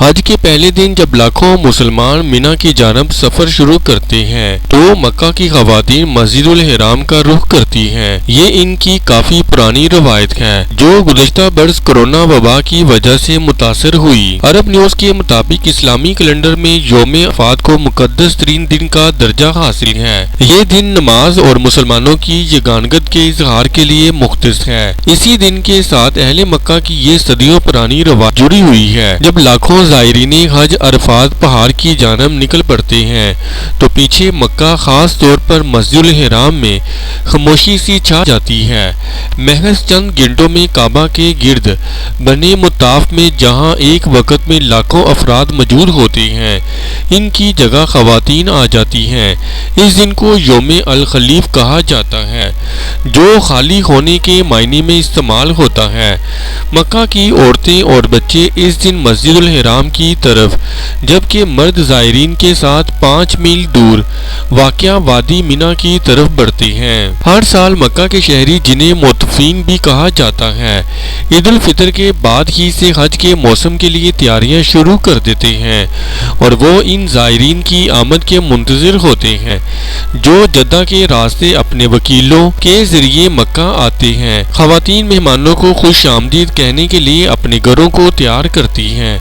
حج کے پہلے دن جب لاکھوں مسلمان مینا کی جانب سفر شروع کرتے ہیں تو مکہ کی خواتین مسجد الحرام کا رخ کرتی ہیں۔ یہ ان کی کافی پرانی روایت ہے جو گزشتہ برس کرونا وبا کی وجہ سے متاثر ہوئی۔ عرب نیوز کے مطابق اسلامی کیلنڈر میں یوم عرفات کو مقدس ترین دن کا درجہ حاصل ہے۔ یہ دن نماز اور مسلمانوں کی یگانگت کے اظہار کے لیے مختص ہے۔ اسی دن کے ساتھ اہل مکہ کی یہ صدیوں پرانی روایت جڑی ہوئی ہے۔ جب لاکھوں زائرین حج عرفات پہاڑ کی جانب نکل پڑتے ہیں تو پیچھے مکہ خاص طور پر مسجد الحرام میں خاموشی سی چھا جاتی ہے۔ محض چند گھنٹوں میں کعبہ کے گرد بنے مطاف میں جہاں ایک وقت میں لاکھوں افراد موجود ہوتے ہیں ان کی جگہ خواتین آ جاتی ہیں۔ اس دن کو یوم الخلیف کہا جاتا ہے جو خالی ہونے کے معنی میں استعمال ہوتا ہے۔ مکہ کی عورتیں اور بچے اس دن مسجد الحرام کی طرف جبکہ مرد زائرین کے ساتھ 5 میل دور واقع وادی مینا کی طرف بڑھتے ہیں۔ ہر سال مکہ کے شہری جنہیں معتکفین بھی کہا جاتا ہے عید الفطر کے بعد ہی سے حج کے موسم کے لیے تیاریاں شروع کر دیتے ہیں اور وہ ان زائرین کی آمد کے منتظر ہوتے ہیں جو جدہ کے راستے اپنے وکیلوں کے ذریعے مکہ آتے ہیں۔ خواتین مہمانوں کو خوش آمدید کہنے کے لیے اپنے گھروں کو تیار کرتی ہیں۔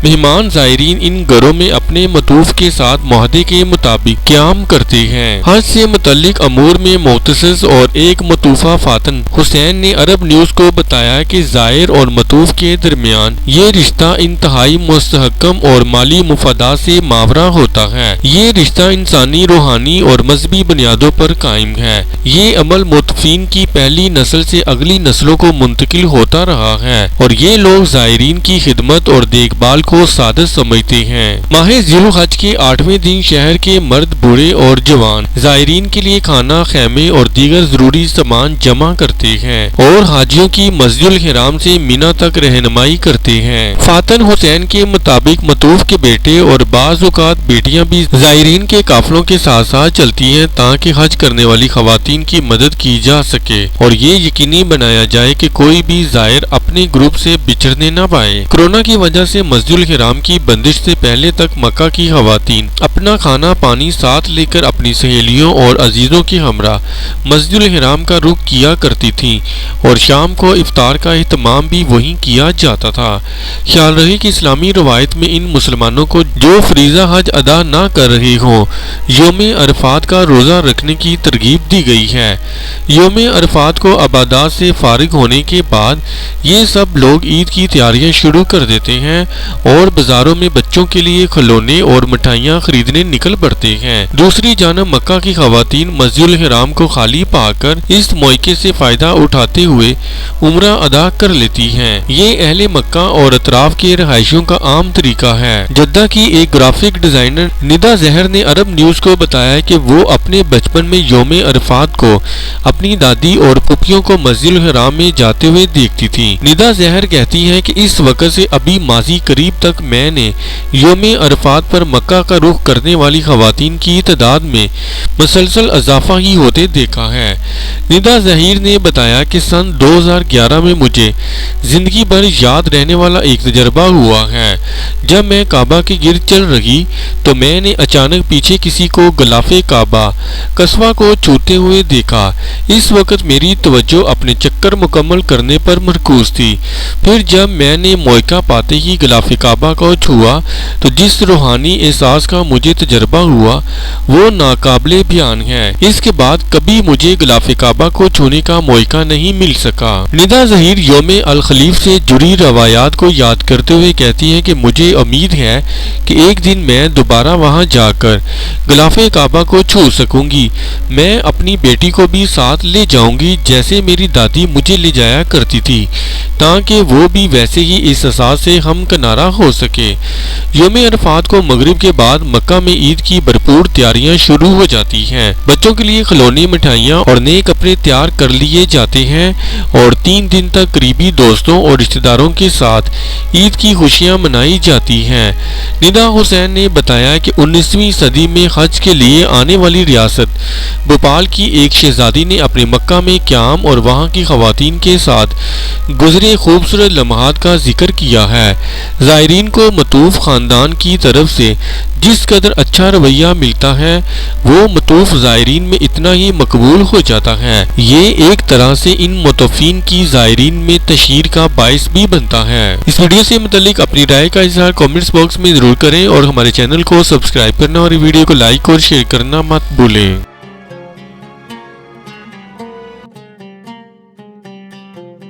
مہمان زائرین ان گھروں میں اپنے مطوف کے ساتھ معاہدے کے مطابق قیام کرتے ہیں۔ حج سے متعلق امور میں مختص اور ایک مطوفہ فاتن حسین نے عرب نیوز کو بتایا کہ زائر اور مطوف کے درمیان یہ رشتہ انتہائی مستحکم اور مالی مفادات سے ماورا ہوتا ہے۔ یہ رشتہ انسانی، روحانی اور مذہبی بنیادوں پر قائم ہے۔ یہ عمل معتکفین کی پہلی نسل سے اگلی نسلوں کو منتقل ہوتا رہا ہے اور یہ لوگ زائرین کی خدمت اور دیکھ بھال کو سعادت سمجھتے ہیں۔ ماہ ذی الحج کے 8ویں دن شہر کے مرد، بوڑھے اور جوان زائرین کے لیے کھانا، خیمے اور دیگر ضروری سامان جمع کرتے ہیں اور حاجیوں کی مسجد الحرام سے مینا تک رہنمائی کرتے ہیں۔ فاتن حسین کے مطابق مطوف کے بیٹے اور بعض اوقات بیٹیاں بھی زائرین کے قافلوں کے ساتھ ساتھ چلتی ہیں تاکہ حج کرنے والی خواتین کی مدد کی جا سکے اور یہ یقینی بنایا جائے کہ کوئی بھی زائر اپنے گروپ سے بچھڑنے نہ پائے۔ کورونا کی وجہ سے مسجد الحرام کی بندش سے پہلے تک مکہ کی خواتین اپنا کھانا پانی ساتھ لے کر اپنی سہیلیوں اور عزیزوں کے ہمراہ مسجد الحرام کا رخ کیا کرتی تھیں اور شام کو افطار کا اہتمام بھی وہیں کیا جاتا تھا۔ خیال رہے کہ اسلامی روایت میں ان مسلمانوں کو جو فریضہ حج ادا نہ کر رہے ہوں یوم عرفات کا روزہ رکھنے کی ترغیب دی گئی ہے۔ یوم عرفات کو عبادات سے فارغ ہونے کے بعد یہ سب لوگ عید کی تیاریاں شروع کر دیتے ہیں اور بازاروں میں بچوں کے لیے کھلونے اور مٹھائیاں خریدنے نکل پڑتے ہیں۔ دوسری جانب مکہ کی خواتین مسجد الحرام کو خالی پا کر اس موقع سے فائدہ اٹھاتے ہوئے عمرہ ادا کر لیتی ہیں۔ یہ اہل مکہ اور اطراف کے رہائشیوں کا عام طریقہ ہے۔ جدہ کی ایک گرافک ڈیزائنر ندا زہر نے عرب نیوز کو بتایا کہ وہ اپنے بچپن میں یوم عرفات کو اپنی دادی اور پھوپھیوں کو مسجد الحرام میں جاتے ہوئے دیکھتی تھی۔ ندا زہر کہتی ہیں کہ اس وقت سے ابھی ماضی قریب تک میں نے یوم عرفات پر مکہ کا رخ کرنے والی خواتین کی تعداد میں مسلسل اضافہ ہی ہوتے دیکھا ہے۔ ندا زہیر نے بتایا کہ سن 2011 میں مجھے زندگی بھر یاد رہنے والا ایک تجربہ ہوا ہے۔ جب میں کعبہ کے گرد چل رہی تو میں نے اچانک پیچھے کسی کو غلاف کعبہ قصوہ کو چھوتے ہوئے دیکھا۔ اس وقت میری توجہ اپنے چکر مکمل کرنے پر مرکوز تھی۔ پھر جب میں نے موقع پاتے ہی غلاف کعبہ کو چھوا تو جس روحانی احساس کا مجھے تجربہ ہوا وہ ناقابل بیان ہے۔ اس کے بعد کبھی مجھے غلاف کعبہ کو چھونے کا موقع نہیں مل سکا۔ ندا زہیر یوم الخلیف سے جڑی روایات کو یاد کرتے ہوئے کہتی ہے کہ مجھے امید ہے کہ ایک دن میں دوبارہ وہاں جا کر غلاف کعبہ کو چھو سکوں گی۔ میں اپنی بیٹی کو بھی ساتھ لے جاؤں گی جیسے میری دادی مجھے لے جایا کرتی تھی تاکہ وہ بھی ویسے ہی اس احساس سے ہمکنارہ ہو سکے۔ یوم عرفات کو مغرب کے بعد مکہ میں عید کی بھرپور تیاریاں شروع ہو جاتی ہیں۔ بچوں کے لیے کھلونے، مٹھائیاں اور نئے کپڑے تیار کر لیے جاتے ہیں اور 3 دن تک قریبی دوستوں اور رشتہ داروں کے ساتھ عید کی خوشیاں منائی جاتی ہیں۔ ندا حسین نے بتایا کہ 19ویں صدی میں حج کے لیے آنے والی ریاست بھوپال کی ایک شہزادی نے اپنے مکہ میں قیام اور وہاں کی خواتین کے ساتھ گزرے خوبصورت لمحات کا ذکر کیا ہے۔ زائرین کو مطوف خاندان کی طرف سے جس قدر اچھا رویہ ملتا ہے وہ مطوف زائرین میں اتنا ہی مقبول ہو جاتا ہے۔ یہ ایک طرح سے ان مطوفین کی زائرین میں تشہیر کا باعث بھی بنتا ہے۔ اس ویڈیو سے متعلق اپنی رائے کا اظہار کامنٹس باکس میں ضرور کریں اور ہمارے چینل کو سبسکرائب کرنا اور ویڈیو کو لائک اور شیئر کرنا مت بھولیں۔